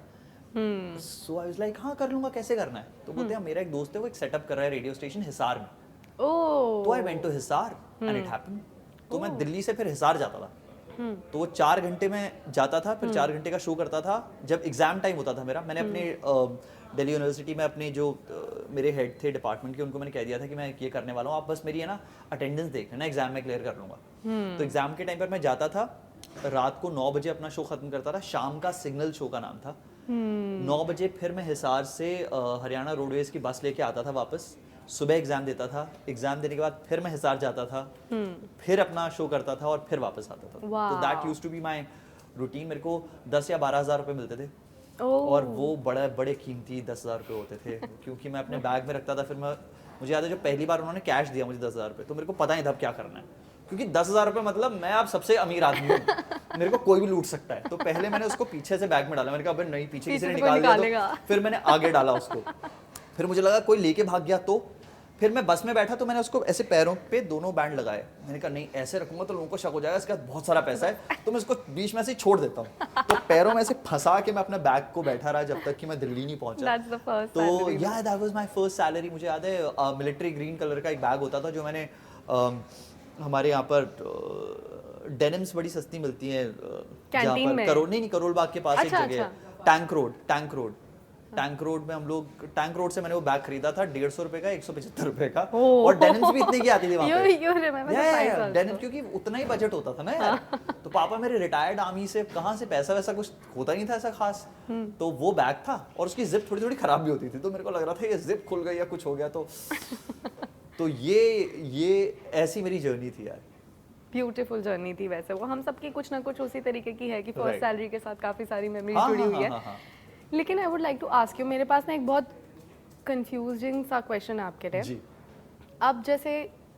सो आई वाज लाइक हाँ कर लूंगा, कैसे करना है? तो बोलते हैं मेरा एक दोस्त है, वो एक सेटअप कर रहा है रेडियो स्टेशन हिसार में। तो I went to Hisar and it happened. तो मैं दिल्ली से फिर हिसार जाता था। तो वो 4 घंटे में जाता था, फिर 4 घंटे का शो करता था। जब एग्जाम टाइम होता था मेरा, मैंने अपने दिल्ली यूनिवर्सिटी में अपने जो मेरे हेड थे डिपार्टमेंट के, उनको मैंने कह दिया था कि मैं ये करने वाला हूँ, आप बस मेरी है ना अटेंडेंस देख लेना, एग्जाम में क्लियर कर लूंगा। तो एग्जाम के टाइम पर मैं जाता था, रात को 9 बजे अपना शो खत्म करता था। शाम का सिग्नल शो का नाम था। 9 बजे फिर मैं हिसार से हरियाणा रोडवेज की बस लेके आता था वापस। सुबह एग्जाम देता था, एग्जाम देने के बाद फिर मैं हिसार जाता था, फिर अपना शो करता था और फिर वापस आता था। तो that used to be my routine. मेरे को 10 या 12,000 रुपए मिलते थे। और वो बड़े कीमती 10,000 रुपए होते थे, क्योंकि मैं अपने बैग में रखता था। फिर मुझे याद है जो पहली बार उन्होंने कैश दिया मुझे 10,000 रुपए, तो मेरे को पता नहीं था अब क्या करना है, क्योंकि 10,000 रुपए मतलब मैं अब सबसे अमीर आदमी हूँ, मेरे को कोई भी लूट सकता है। तो पहले मैंने उसको पीछे से बैग में डाला। मैंने कहा अबे नहीं, पीछे किसी ने निकाल दिया तो। फिर मैंने आगे डाला उसको। फिर मुझे लगा कोई लेके भाग गया तो फिर मैं बस में बैठा तो मैंने उसको ऐसे पैरों पे दोनों बैंड लगाए, मैंने कहा नहीं ऐसे रखूंगा तो लोगों को शक हो जाएगा, इसके पास बहुत सारा पैसा है, तो मैं इसको बीच में से ही छोड़ देता हूँ। तो पैरों में ऐसे फंसा के मैं अपने बैग को बैठा रहा जब तक कि मैं दिल्ली नहीं पहुंचा। That's the first तो salary. या that was my first salary. मुझे याद है मिलिट्री ग्रीन कलर का एक बैग होता था जो मैंने हमारे यहाँ पर डेनिम्स बड़ी सस्ती मिलती हैं जहाँ कैंटीन पर में? नहीं करोल बाग के पास एक अच्छा, जगह है, टैंक रोड में हम लोग, टैंक रोड से मैंने वो बैग खरीदा था 150 रुपए का, 175 रुपए का, Oh. और डेनिम्स भी इतनी की आती थी वहाँ पे। You remember the price also. Denim क्योंकि उतना ही बजट होता था ना यार। तो पापा मेरे रिटायर्ड आर्मी से कहाँ से पैसा वैसा कुछ होता नहीं था ऐसा खास, तो वो बैग था और उसकी जिप थोड़ी थोड़ी खराब भी होती थी, तो मेरे को लग रहा था ये जिप खुल गई या कुछ हो गया तो ये ऐसी मेरी जर्नी थी यार। ब्यूटीफुल जर्नी थी वैसे वो, हम सबकी कुछ ना कुछ उसी तरीके की है कि फर्स्ट Right. सैलरी के साथ काफ़ी सारी मेमोरी हाँ, जुड़ी हाँ, हुई है। हाँ, हाँ, लेकिन I would like to ask you, मेरे पास ना एक बहुत कंफ्यूजिंग सा क्वेश्चन है आपके लिए। जी अब जैसे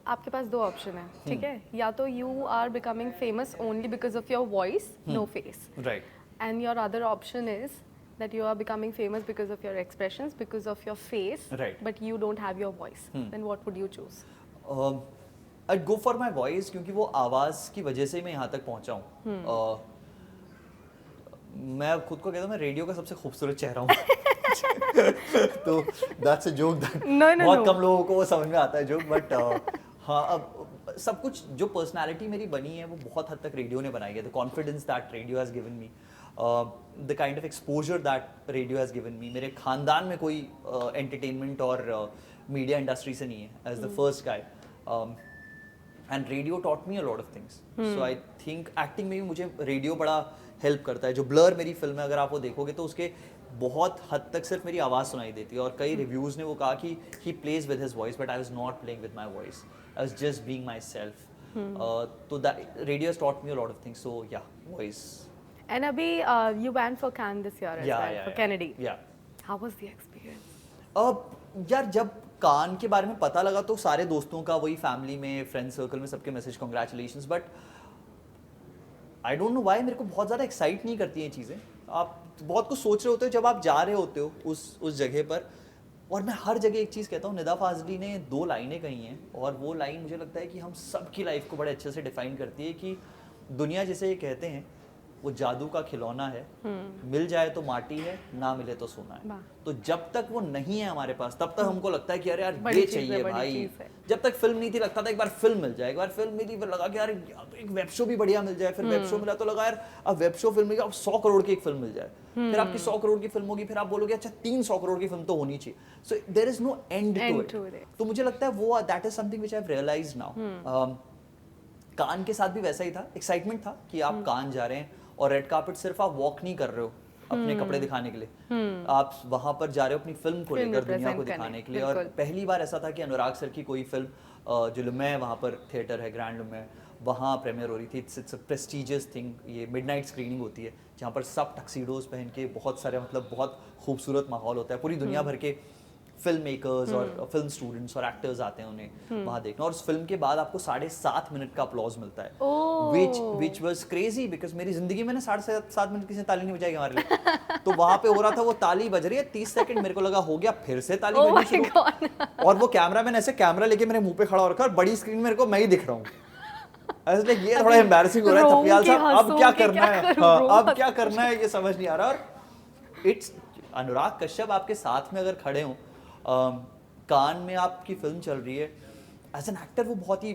आपके पास दो ऑप्शन है, ठीक है, या तो you are becoming famous only because of your voice, no face, right. and your other option is that you are becoming famous because of your expressions, because of your face, Right. but you don't have your voice. Then what would you choose? I'd go for my voice क्योंकि वो आवाज़ की वजह से ही मैं यहाँ तक पहुँचा हूँ। मैं खुद को कहता हूँ मैं रेडियो का सबसे खूबसूरत चेहरा हूँ। तो that's a joke that बहुत कम लोगों को वो समझ में आता है जोक, बट हाँ अब सब कुछ जो पर्सनालिटी मेरी बनी है वो बहुत हद तक रेडियो ने बनाई है। The confidence that radio has given me, the kind of exposure that radio has given me. मेरे खानदान में कोई एंटरटेनमेंट और मीडिया इंडस्ट्री से नहीं है as the first guy, and radio taught me a lot of things. So I think acting में भी मुझे रेडियो बड़ा हेल्प करता है। जो ब्लर मेरी फिल्म है अगर आप वो देखोगे तो उसके बहुत हद तक सिर्फ मेरी आवाज़ सुनाई देती है, और कई रिव्यूज़ ने वो कहा कि he plays with his voice but I was not playing with my voice, I was just being myself. तो that radio has taught me a lot of things, so yeah voice. And Abhi, you went for Cannes this year as well, for Kennedy. Yeah. How was the experience? यार जब कान के बारे में पता लगा तो सारे दोस्तों का, वही फैमिली में, फ्रेंड सर्कल में सबके message congratulations, but I don't know why मेरे को बहुत ज़्यादा एक्साइट नहीं करती हैं चीज़ें। आप बहुत कुछ सोच रहे होते हो जब आप जा रहे होते हो उस जगह पर, और मैं हर जगह एक चीज़ कहता हूँ, निदा फाजली ने 2 लाइनें कही हैं और वो लाइन मुझे लगता है कि हम सबकी लाइफ को बड़े अच्छे से डिफाइन करती है कि दुनिया जिसे ये कहते हैं वो जादू का खिलौना है, मिल जाए तो माटी है, ना मिले तो सोना है। तो जब तक वो नहीं है हमारे पास तब तक हमको लगता है कि अरे यार ये चाहिए भाई। जब तक फिल्म नहीं थी लगता था एक बार फिल्म मिल जाए, एक बार फिल्म मिली फिर लगा कि यार एक वेब शो भी बढ़िया मिल जाए, फिर वेब शो मिला तो लगा यार अब वेब शो फिल्म मिल गया, अब 100 करोड़ की एक फिल्म मिल जाए, फिर आपकी 100 करोड़ की फिल्म होगी, फिर आप बोलोगे अच्छा 300 करोड़ की फिल्म तो होनी चाहिए। So there is no end to it. तो मुझे लगता है वो that is something which I have realised now. कान के साथ भी वैसा ही था, एक्साइटमेंट था कि आप कान जा रहे हैं और रेड कार्पेट सिर्फ आप वॉक नहीं कर रहे हो अपने कपड़े दिखाने के लिए, आप वहां पर जा रहे हो अपनी फिल्म को लेकर, दुनिया को दिखाने के लिए। और पहली बार ऐसा था कि अनुराग सर की कोई फिल्म जो लुम्मे वहाँ पर थिएटर है ग्रैंड लुम्मे, वहाँ प्रीमियर हो रही थी। इट्स अ प्रेस्टिजियस थिंग, ये मिडनाइट स्क्रीनिंग होती है जहाँ पर सब टक्सीडोज पहन के बहुत सारे मतलब बहुत खूबसूरत माहौल होता है, पूरी दुनिया भर के फिल्म मेकर्स और फिल्म स्टूडेंट्स और एक्टर्स आते हैं उन्हें वहाँ देखना, और उस फिल्म के बाद आपको 7.5 मिनट का अपलॉज मिलता है, which was crazy because मेरी जिंदगी में ना 7.5 मिनट किसी ने ताली नहीं बजाई हमारे लिए। तो वहाँ पे हो रहा था वो ताली बज रही है 30 सेकंड, मेरे को लगा हो गया, फिर से ताली बजनी शुरू, और वो कैमरामैन ऐसे कैमरा लेके मेरे मुंह पे खड़ा हो रखा है और बड़ी स्क्रीन मेरे को मैं ही दिख रहा हूँ। ऐसे ये थोड़ा एम्बैरेसिंग हो रहा है थपियाल साहब, अब क्या करना है, अब क्या करना है ये समझ नहीं आ रहा। और इट्स अनुराग कश्यप आपके साथ में अगर खड़े हों, कान में आपकी फिल्म चल रही है, एज एन एक्टर वो बहुत ही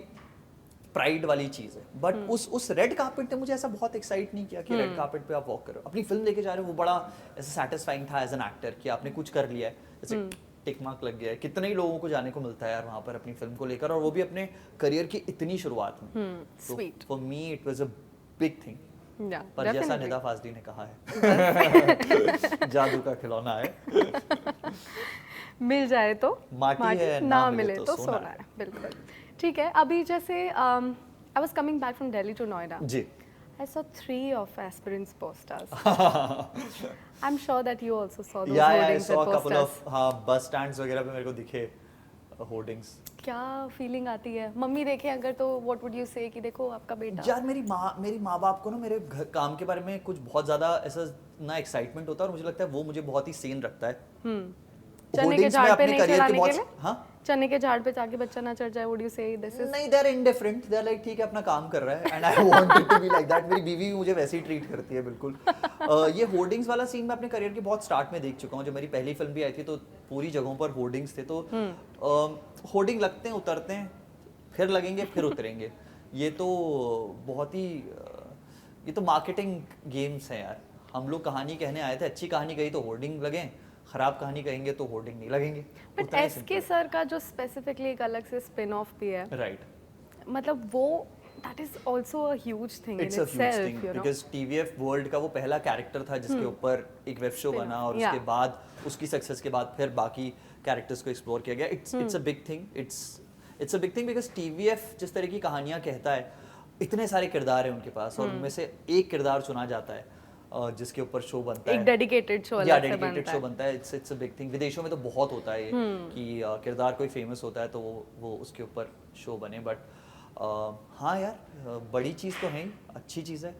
प्राइड वाली चीज़ है, बट उस रेड कार्पेट ने मुझे ऐसा बहुत एक्साइट नहीं किया कि रेड कार्पेट पे आप वॉक करो, अपनी फिल्म लेके जा रहे हो, वो बड़ा ऐसा सेटिस्फाइंग था एज एन एक्टर कि आपने कुछ कर लिया है, जैसे टिक मार्क लग गया है। कितने ही लोगों को जाने को मिलता है यार वहाँ पर अपनी फिल्म को लेकर, और वो भी अपने करियर की इतनी शुरुआत में। तो for me it was a big thing. पर जैसा निदा फाजली ने कहा है जादू का खिलौना है, मिल जाए तो माटी है, ना मिले तो सोना है। बिल्कुल ठीक है। अभी जैसे I was coming back from Delhi to Noida जी, I saw 3 of aspirants posters. I'm sure that you also saw those hoardings and posters. I saw a couple of बस स्टैंड्स वगैरह पे मेरे को दिखे होर्डिंग्स। क्या फीलिंग आती है मम्मी देखे अगर तो व्हाट वुड यू से कि देखो आपका बेटा? यार मेरी माँ बाप को ना मेरे काम के बारे में कुछ बहुत ज्यादा ऐसा ना एक्साइटमेंट होता है, और मुझे लगता है वो मुझे बहुत ही सेन रखता है। चने के झाड़ पे नहीं चढ़ाने के लिए? हाँ, चने के झाड़ पे जाके बच्चा ना चढ़ जाए, would you say this is? नहीं, they are indifferent, they are like ठीक है अपना काम कर रहा है, and I want it to be like that. मेरी बीवी भी मुझे वैसे ही ट्रीट करती है बिल्कुल। ये होर्डिंग्स वाला सीन मैं अपने करियर के बहुत स्टार्ट में देख चुका हूँ। जब मेरी पहली फिल्म भी आई थी तो पूरी जगहों पर होर्डिंग्स थे, तो होर्डिंग लगते हैं, उतरते हैं, फिर लगेंगे, फिर उतरेंगे। ये तो बहुत ही ये तो मार्केटिंग गेम्स हैं यार। हम लोग कहानी कहने आए थे, अच्छी कहानी कही तो होर्डिंग लगे, खराब कहानी कहेंगे तो होर्डिंग नहीं लगेंगे। बट एसके सर का जो स्पेसिफिकली एक अलग से स्पिन ऑफ भी है, राइट, मतलब वो that is also a huge thing in it's a huge thing itself, you know. Because TVF world का वो पहला कैरेक्टर था जिसके ऊपर एक वेब शो बना, और उसके बाद उसकी सक्सेस के बाद फिर बाकी कैरेक्टर्स को एक्सप्लोर किया गया। It's a big thing, it's a big thing because TVF जिस तरह की कहानियां कहता है, इतने सारे किरदार हैं उनके पास, और उनमें से एक किरदार चुना जाता है जिसके ऊपर शो बनता है, एक डेडिकेटेड शो अलग से बनता है। बनता है। It's a big thing. विदेशों में तो बहुत होता है ये कि किरदार कोई फेमस होता है तो वो उसके ऊपर शो बने। बट हाँ यार, बड़ी चीज़ तो है ही, अच्छी चीज़ है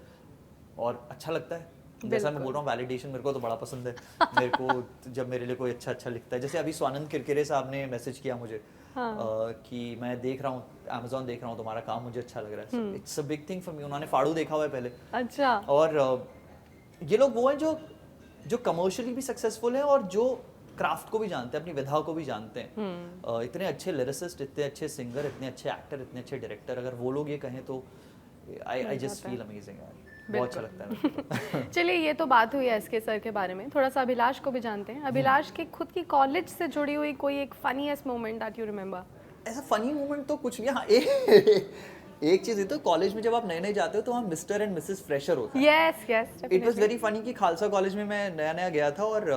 और अच्छा लगता है। जैसा मैं बोल रहा हूँ, वैलिडेशन मेरे को तो बड़ा पसंद है। मेरे को जब मेरे लिए कोई अच्छा लिखता है, जैसे अभी स्वानंद किरकिरे साहब ने मैसेज किया मुझे कि मैं देख रहा हूँ, Amazon देख रहा हूँ, तुम्हारा काम मुझे अच्छा लग रहा है। It's a big thing for me. उन्होंने फाड़ू देखा हुआ है पहले। अच्छा। और ये लोग वो हैं जो कमर्शियली भी सक्सेसफुल हैं और जो क्राफ्ट को भी जानते हैं, अपनी विधा को भी जानते हैं। इतने अच्छे लिरिसिस्ट, इतने अच्छे सिंगर, इतने अच्छे एक्टर, इतने अच्छे डायरेक्टर, अगर वो लोग ये कहें तो आई जस्ट फील अमेजिंग यार। बहुत अच्छा लगता है मेरे को। चलिए, ये तो बात हुई एसके सर के बारे में, थोड़ा सा अभिलाष को भी जानते हैं। अभिलाष की खुद की कॉलेज से जुड़ी हुई कोई एक funniest moment that you remember? ऐसा फनी मोमेंट तो कुछ नहीं। हाँ, एक चीज है, तो कॉलेज में जब आप नए जाते हो तो वहाँ मिस्टर एंड मिसेस फ्रेशर होता है। Yes yes, it was very funny कि खालसा कॉलेज में मैं नया गया था, और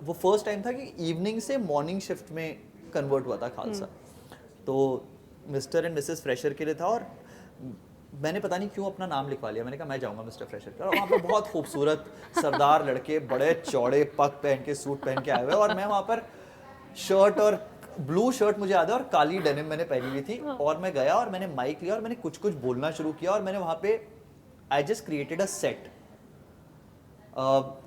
वो फर्स्ट टाइम था कि इवनिंग से मॉर्निंग शिफ्ट में कन्वर्ट हुआ था खालसा। तो मिस्टर एंड मिसेस फ्रेशर के लिए था, और मैंने पता नहीं क्यों अपना नाम लिखवा लिया। मैंने कहा मैं जाऊंगा मिस्टर फ्रेशर का, और वहाँ पे बहुत खूबसूरत सरदार लड़के, बड़े चौड़े पग पहन के, सूट पहन के आए हुए, और मैं वहाँ पर शर्ट, और ब्लू शर्ट मुझे याद है, और काली डेनिम मैंने पहनी हुई थी। और मैं गया और मैंने माइक लिया और मैंने कुछ बोलना शुरू किया, और मैंने वहाँ पे I just created a set.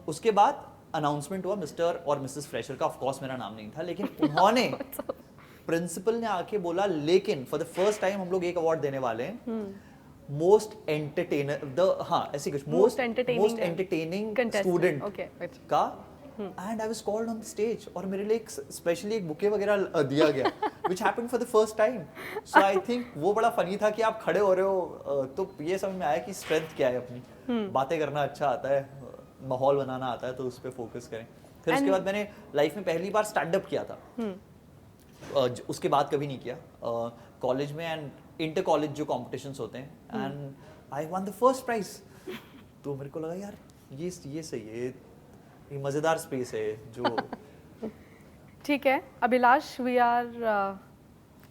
उसके बाद अनाउंसमेंट हुआ मिस्टर और मिसेस फ्रेशर का। ऑफ कोर्स मेरा नाम नहीं था, लेकिन उन्होंने प्रिंसिपल ने आके बोला, लेकिन फॉर द फर्स्ट टाइम हम लोग एक अवार्ड देने वाले हैं, मोस्ट एंटरटेनर, हाँ ऐसी कुछ, मोस्ट एंटरटेनिंग स्टूडेंट का। And I was called on the stage, और मेरे लिए स्पेशली एक बुके वगैरह दिया गया, which happened for the first time. So I think वो बड़ा फनी था कि आप खड़े हो रहे हो, तो ये समझ में आया कि स्ट्रेंथ क्या है अपनी। बातें करना अच्छा आता है, माहौल बनाना आता है, तो उस पर फोकस करें। फिर उसके बाद मैंने लाइफ में पहली बार स्टैंड अप किया था। उसके बाद कभी नहीं किया कॉलेज में, एंड इंटर कॉलेज जो कॉम्पिटिशन्स होते हैं, and I won the first prize. तो मेरे को लगा यार ये सही है, ये मजेदार स्पेस है जो। ठीक है Abhilash, we are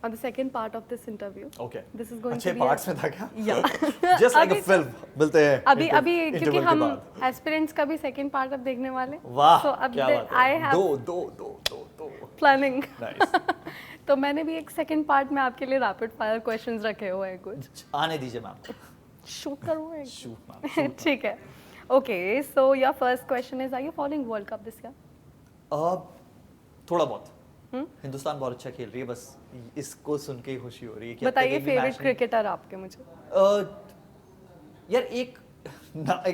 on the second part of this interview. Okay. This is going अच्छे to be parts में था क्या? Yeah. Just like a film. मिलते हैं अभी क्योंकि हम एस्पिरेंट्स का भी सेकंड पार्ट अब देखने वाले। वाह, so, अब क्या बात है। दो प्लानिंग। Nice. तो मैंने भी एक सेकंड पार्ट में आपके लिए रैपिड फायर क्वेश्चंस रखे हुए हैं कुछ। आने दीजिए मैम। शूट करूँ? Shoot ma'am. ठीक है। Okay, so your first question is, are you following World Cup this year? थोड़ा बहुत। हिंदुस्तान बहुत अच्छा खेल रही है, बस इसको सुन के ही खुशी हो रही है कि बताइए फेवरेट क्रिकेटर आपके मुझे। यार एक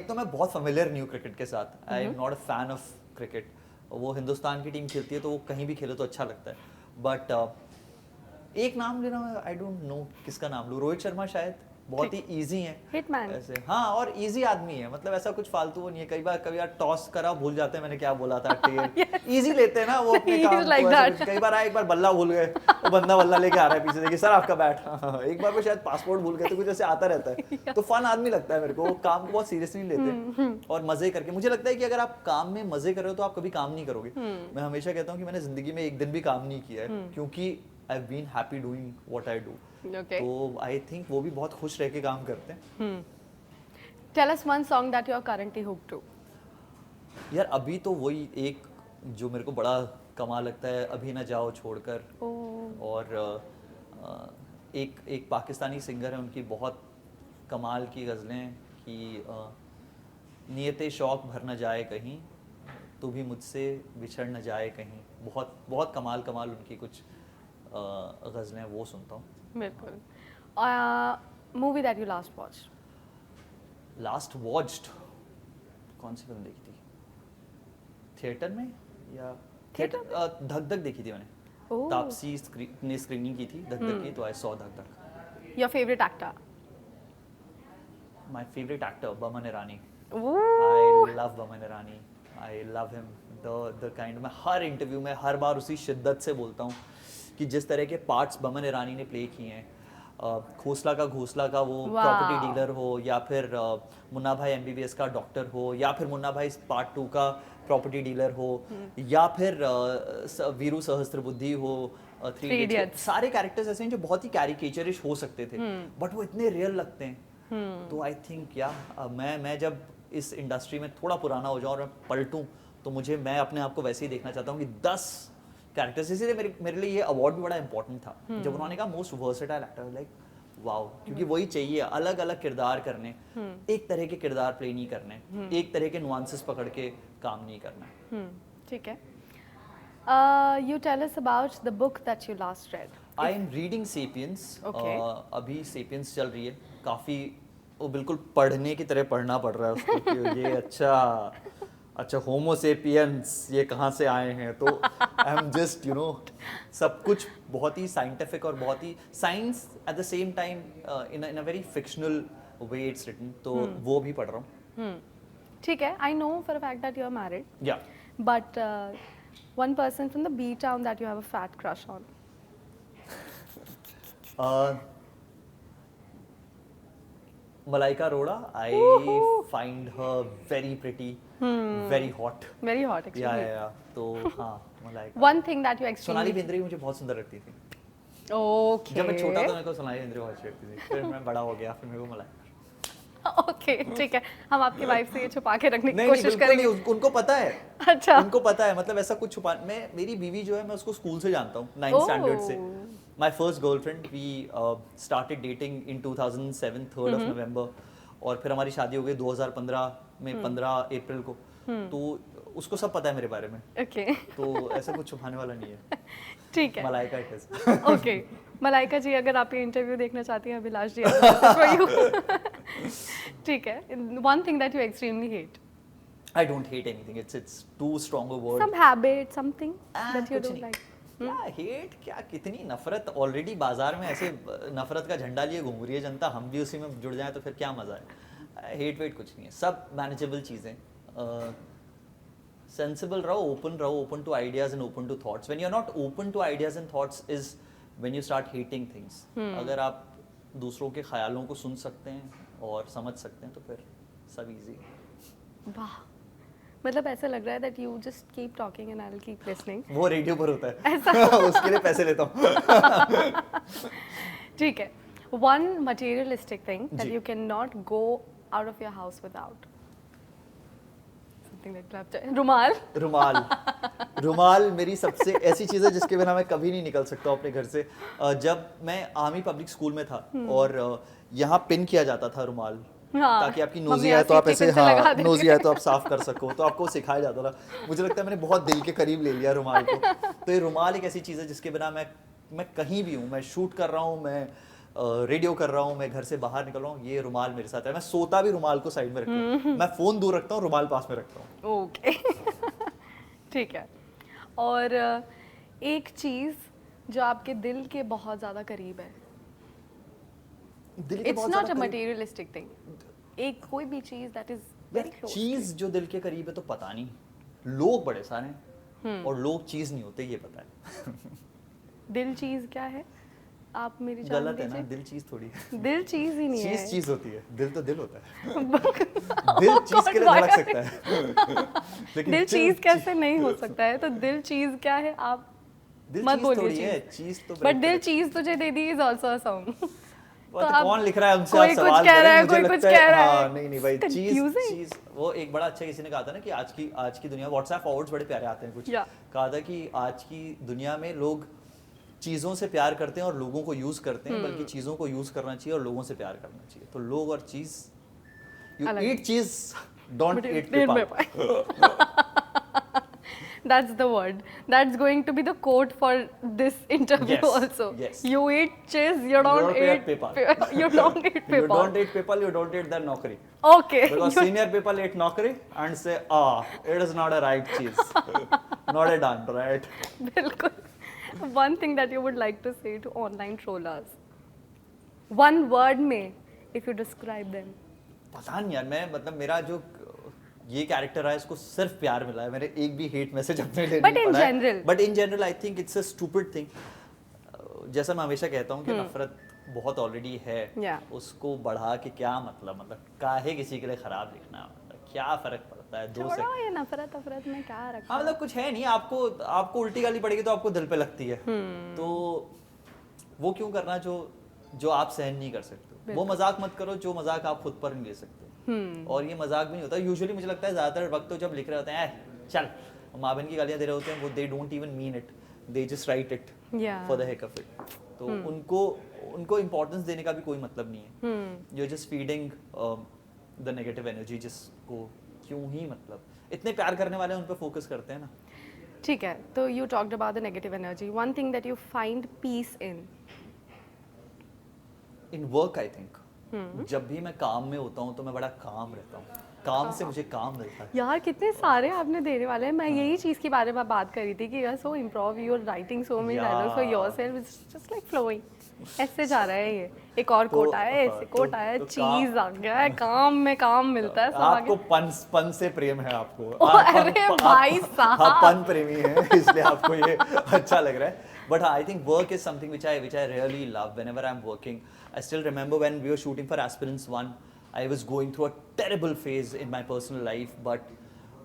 तो मैं बहुत फेमिलियर न्यू क्रिकेट के साथ, आई am not a fan of cricket. वो हिंदुस्तान की टीम खेलती है तो वो कहीं भी खेले तो अच्छा लगता है, बट एक नाम लेना, आई डोंट नो किसका नाम लूं। रोहित शर्मा शायद, बहुत ही इजी है हिटमैन ऐसे। हाँ, और इजी आदमी है, मतलब ऐसा कुछ फालतू वो नहीं है। कभी यार टॉस करा भूल जाते हैं मैंने क्या बोला था, इजी लेते हैं ना वो अपने काम को। कई बार एक बार बल्ला भूल गए, वो बंदा बल्ला लेके आ रहा है पीछे, देखिए सर आपका बैट। एक बार वो शायद पासपोर्ट भूल गए, तो कुछ ऐसे आता रहता है। तो फन आदमी लगता है मेरे को, वो काम को बहुत सीरियसली लेते हैं और मजे करके। मुझे लगता है कि अगर आप काम में मजे कर रहे हो तो आप कभी काम नहीं करोगे। मैं हमेशा कहता हूँ कि मैंने जिंदगी में एक दिन भी काम नहीं किया है, क्योंकि I have been happy doing what I do. तो आई थिंक वो भी बहुत खुश रह के काम करते हैं। Tell us one song that you are currently hooked to. यार अभी तो वही एक जो मेरे को बड़ा कमाल लगता है, अभी ना जाओ छोड़कर। और एक पाकिस्तानी सिंगर है, उनकी बहुत कमाल की गज़लें हैं कि नियते शौक भर न जाए कहीं, तू भी मुझसे बिछड़ न जाए कहीं। बहुत बहुत कमाल उनकी कुछ गज़लें हैं वो सुनता हूँ. बिल्कुल. Movie that you last watch. Last watched कौन सी फिल्म देखी थी? थिएटर में या थिएटर धक धक देखी थी मैंने. ओह. तापसी ने स्क्रीनिंग की थी धक धक की, तो आई saw Dhak Dhak. Your favourite actor. My favourite actor Boman Irani. Ooh. I love Boman Irani. I love him. The kind, मैं हर इंटरव्यू में हर बार उसी शिद्दत से बोलता हूँ कि जिस तरह के पार्ट्स बमन ईरानी ने प्ले किए हैं, घोसला का वो Wow. प्रॉपर्टी डीलर हो, या फिर मुन्ना भाई एमबीबीएस का डॉक्टर हो, या फिर मुन्ना भाई पार्ट 2 का प्रॉपर्टी डीलर हो, या फिर वीरू सहस्त्रबुद्धि हो, थ्री Three इडियट्स. Idiots. सारे कैरेक्टर्स ऐसे हैं जो बहुत ही कैरिकेचरिश हो सकते थे, बट वो इतने रियल लगते हैं. तो आई थिंक मैं जब इस इंडस्ट्री में थोड़ा पुराना हो जाऊँ और मैं पलटूँ, तो मैं अपने आप को वैसे ही देखना चाहता हूँ कि 10 कैरेक्टर्स. इसीलिए मेरे लिए ये अवार्ड भी बड़ा इंपॉर्टेंट था जब उन्होंने कहा most versatile actor. Like wow, क्योंकि वही चाहिए, अलग अलग किरदार करने, एक तरह के किरदार प्ले नहीं करने, एक तरह के नुआंसेस पकड़ के काम नहीं करना. ठीक है. You tell us about the book that you last read. I am reading sapiens. Okay. अभी सेपियंस चल रही है. काफ़ी वो बिल्कुल पढ़ने की तरह पढ़ना पड़ रहा है उसको कि ये अच्छा होमो सेपियंस ये कहाँ से आए हैं. तो आई एम जस्ट सब कुछ बहुत ही साइंटिफिक और बहुत ही science at the same time in a very fictional way it's written. तो वो भी पढ़ रहा हूँ. ठीक है. I know for a fact that you are married, या but one person from the B town that you have a fat crush on. Malaika Arora. I Woohoo. find her very pretty, very hot. Very hot actually. या तो हाँ, Malaika. One thing that you Sonali extremely. Bendre मुझे बहुत सुंदर लगती थी. Okay. जब मैं छोटा था मेरे को सोनाली बेंद्रे बहुत अच्छी लगती थी. फिर मैं बड़ा हो गया, फिर मेरे को मलाइका. Okay, ठीक है. हम आपकी वाइफ से ये छुपा के रखने की नहीं कोशिश बिल्कुल करेंगे. नहीं, उनको पता है. अच्छा. उनको पता है, मतलब ऐसा कुछ छुपा. मेरी बीवी जो है, मैं उसको स्कूल से जानता हूँ, 9th स्टैंडर्ड से. My first girlfriend, we started dating in 2007 3rd of November, और फिर हमारी शादी हो गई 2015 में 15 अप्रैल को. तो उसको सब पता है मेरे बारे में. Okay. तो ऐसा कुछ छुपाने वाला नहीं है. ठीक है. Malaika it is. Okay. Malaika ji, अगर आप ये इंटरव्यू देखना चाहती हैं, अभिलाष जी फॉर यू. ठीक है. One thing that you extremely hate. I don't hate anything. It's too strong a word. Some habit, something that you कुछ डोंट नहीं. लाइक. क्या हेट, क्या कितनी नफरत. ऑलरेडी बाजार में ऐसे नफरत का झंडा लिए घूम रही है जनता, हम भी उसी में जुड़ जाएं तो फिर क्या मजा है. हेट वेट कुछ नहीं है, सब मैनेजेबल चीज़ें. सेंसिबल रहो, open to ideas and open to thoughts. When you are not open to ideas and thoughts is when you start hating things. अगर आप दूसरों के ख्यालों को सुन सकते हैं और समझ सकते हैं तो फिर सब इजी. वाह. मतलब ऐसा लग रहा है that you just keep talking and I will keep listening. वो रेडियो पर होता है. उसके लिए पैसे लेता हूँ. ठीक है. वन मटेरियलिस्टिक थिंग दैट जी. You can not go out of your house without. Something that रुमाल मेरी सबसे ऐसी चीज़ है जिसके बिना मैं कभी नहीं निकल सकता हूँ अपने घर से. जब मैं आर्मी पब्लिक स्कूल में था और यहाँ पिन किया जाता था रुमाल, ताकि आपकी नोजी आए तो आप ऐसे, हाँ नोजी आए तो आप साफ कर सको, तो आपको सिखाया जाता था. मुझे लगता है मैंने बहुत दिल के करीब ले लिया रुमाल को. तो ये रुमाल एक ऐसी चीज़ है जिसके बिना मैं कहीं भी हूँ, मैं शूट कर रहा हूँ, मैं रेडियो कर रहा हूँ, मैं घर से बाहर निकल रहा हूँ, ये रुमाल मेरे साथ है. मैं सोता भी रुमाल को साइड में रखता हूँ, मैं फ़ोन दूर रखता हूँ, रुमाल पास में रखता हूँ. ओके. ठीक है. और एक चीज़ जो आपके दिल के बहुत ज़्यादा करीब है. दिल के इट्स बहुत नॉट अ ज़्यादा करीब- मटेरियलिस्टिक थिंग. एक कोई भी चीज़ दैट इज वेरी यार क्लोज. चीज़ जो दिल के करीब है तो पता नहीं. लोग बड़े सारे हैं और लोग चीज़ नहीं होते, ये पता है. दिल चीज़ क्या है? आप मेरी जान गलत है ना, दीजिए. दिल चीज़ थोड़ी है. दिल चीज़ ही नहीं है. चीज़ होती है, दिल तो दिल होता है. दिल चीज़ के लिए धड़क सकता है. लेकिन दिल चीज़ कैसे नहीं हो सकता है? तो दिल चीज़ क्या है? आप दिल मत चीज़ बोलिए थोड़ी है, चीज़. चीज़ तो बट दिल चीज़ तुझे दे दी इज आल्सो अ सॉन्ग. वो तो तो आप- कौन लिख रहा है उनसे कोई आप कुछ सवाल कह कर रहा रहे है, हैं, मुझे कोई कुछ लगता कह रहा है. हाँ नहीं भाई, चीज़ Confusing. वो एक बड़ा अच्छा किसी ने कहा था ना कि आज की दुनिया, व्हाट्सएप फॉरवर्ड्स बड़े प्यारे आते हैं कुछ. Yeah. कहा था कि आज की दुनिया में लोग चीज़ों से प्यार करते हैं और लोगों को यूज़ करते हैं, बल्कि चीज़ों को यूज़ करना चाहिए और लोगों से प्यार करना चाहिए. तो लोग और चीज़, यू अलग. Eat cheese, don't But eat it- people. That's the word. That's going to be the quote for this interview Yes, also. yes. You eat cheese, you don't eat PayPal. you don't eat You PayPal. don't eat PayPal, you don't eat their Naukri. Okay. Because senior people eat Naukri and say, it is not a right cheese. Not a done, right? बिल्कुल. One thing that you would like to say to online trollers. One word में, if you describe them. पता नहीं यार, मैं मतलब मेरा जो ये कैरेक्टर है इसको सिर्फ प्यार मिला है, मेरे एक भी हेट मैसेज अपने लिए But नहीं in पड़ा है। general- But in general I think it's a stupid thing. जैसा मैं हमेशा कहता हूँ कि नफरत बहुत ऑलरेडी है, Yeah. उसको बढ़ा के क्या मतलब काहे किसी के लिए खराब लिखना, मतलब क्या फर्क पड़ता है दो से। छोड़ो ये नफरत अफरत में क्या रखा. हाँ मतलब कुछ है नहीं, आपको उल्टी गाली पड़ेगी तो आपको दिल पे लगती है, तो वो क्यों करना जो आप सहन नहीं कर सकते। वो मजाक मत करो जो मजाक आप खुद पर नहीं ले सकते। और ये मजाक भी नहीं होता यूजुअली, मुझे लगता है ज्यादातर वक्त तो जब लिख रहे होते हैं चल माँ बहन की गालियां दे रहे होते हैं, वो they don't even mean it, they just right it Yeah. For the heck of it. तो उनको इम्पोर्टेंस देने का भी कोई मतलब नहीं है। You are just feeding the negative energy, जिसको क्यों ही मतलब इतने प्यार करने वाले उन पर फोकस करते हैं ना। ठीक है, तो you talked about the negative energy. One thing that you find peace in. In work I think, जब भी मैं काम में होता हूँ तो मैं बड़ा काम रहता हूँ, काम से मुझे काम मिलता है। यार कितने सारे आपने देने वाले हैं. मैं यही चीज़ के बारे में बात कर रही थी कि you are so improv, you are writing so many dialogues for yourself, it's just like flowing. ऐसे जा रहा है ये. एक और कोट आया है, ऐसे कोट आया है, चीज आ गया है, काम में काम मिलता है सब आपको आगे. पन से प्रेम है आपको। अरे भाई साहब. आप पन प्रेमी हैं इसलिए आपको ये अच्छा लग रहा है। But I think work is something which I really love. Whenever I'm working, I still remember when we were shooting for Aspirants 1, I was going through a terrible phase in my personal life, but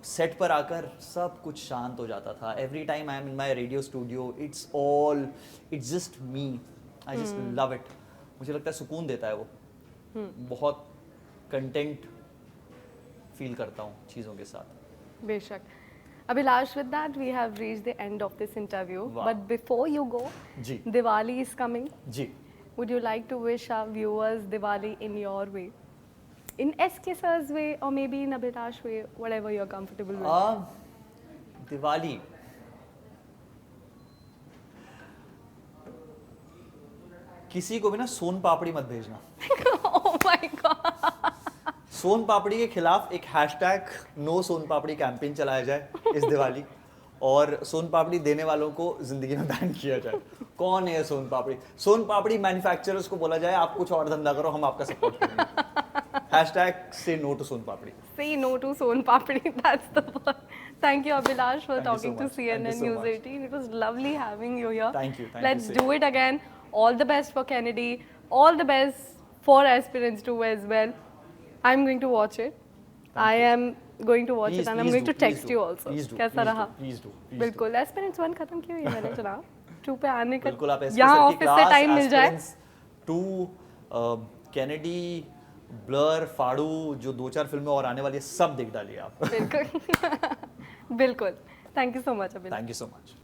set पर आकर सब कुछ शांत हो जाता था. Every time I'm in my radio studio, it's just me. I just love it. मुझे लगता है सुकून देता है वो. बहुत कंटेंट फील करता हूँ चीज़ों के साथ. बेशक. Abhilash, with that we have reached the end of this interview. Wow. But before you go, ji Diwali is coming. Ji. Would you like to wish our viewers Diwali in your way? In SK sir's way or maybe in Abhilash way, whatever you're comfortable with. Diwali किसी को भी ना सोन पापड़ी मत भेजना. Oh my god. सोन पापड़ी के खिलाफ एक हैशटैग नो सोन पापड़ी कैंपेन चलाया जाए इस दिवाली, और सोन पापड़ी देने वालों को जिंदगी में बैन किया जाए. कौन है सोन पापड़ी? सोन पापड़ी मैन्युफैक्चरर्स को बोला जाए आप कुछ और धंधा करो, हम आपका सपोर्ट करेंगे. हैशटैग से no to soan papdi. Say no to Son Papdi. That's the word. Thank you, Abhilash, for Thank you so talking to much. Thank CNN you so News much. 18. It was lovely having you here. Thank you. Let's do it again. All the best for Kennedy. All the best for Aspirants too as well. I'm going to watch it. I am going to watch it and I'm going to text you also. कैसा रहा? Please do. बिल्कुल. Aspirants 1 खत्म क्यों है मैंने चुना? 2 पे आने का बिल्कुल आप ऐसे यहाँ सर की ऑफिस से क्लास, टाइम मिल जाए. Aspirants 2, कैनेडी, ब्लर, फाड़ू, जो 2-4 फिल्में और आने वाली है सब देख डालिए आप. बिल्कुल. बिल्कुल. Thank you so much, Abhilash. Thank you so much.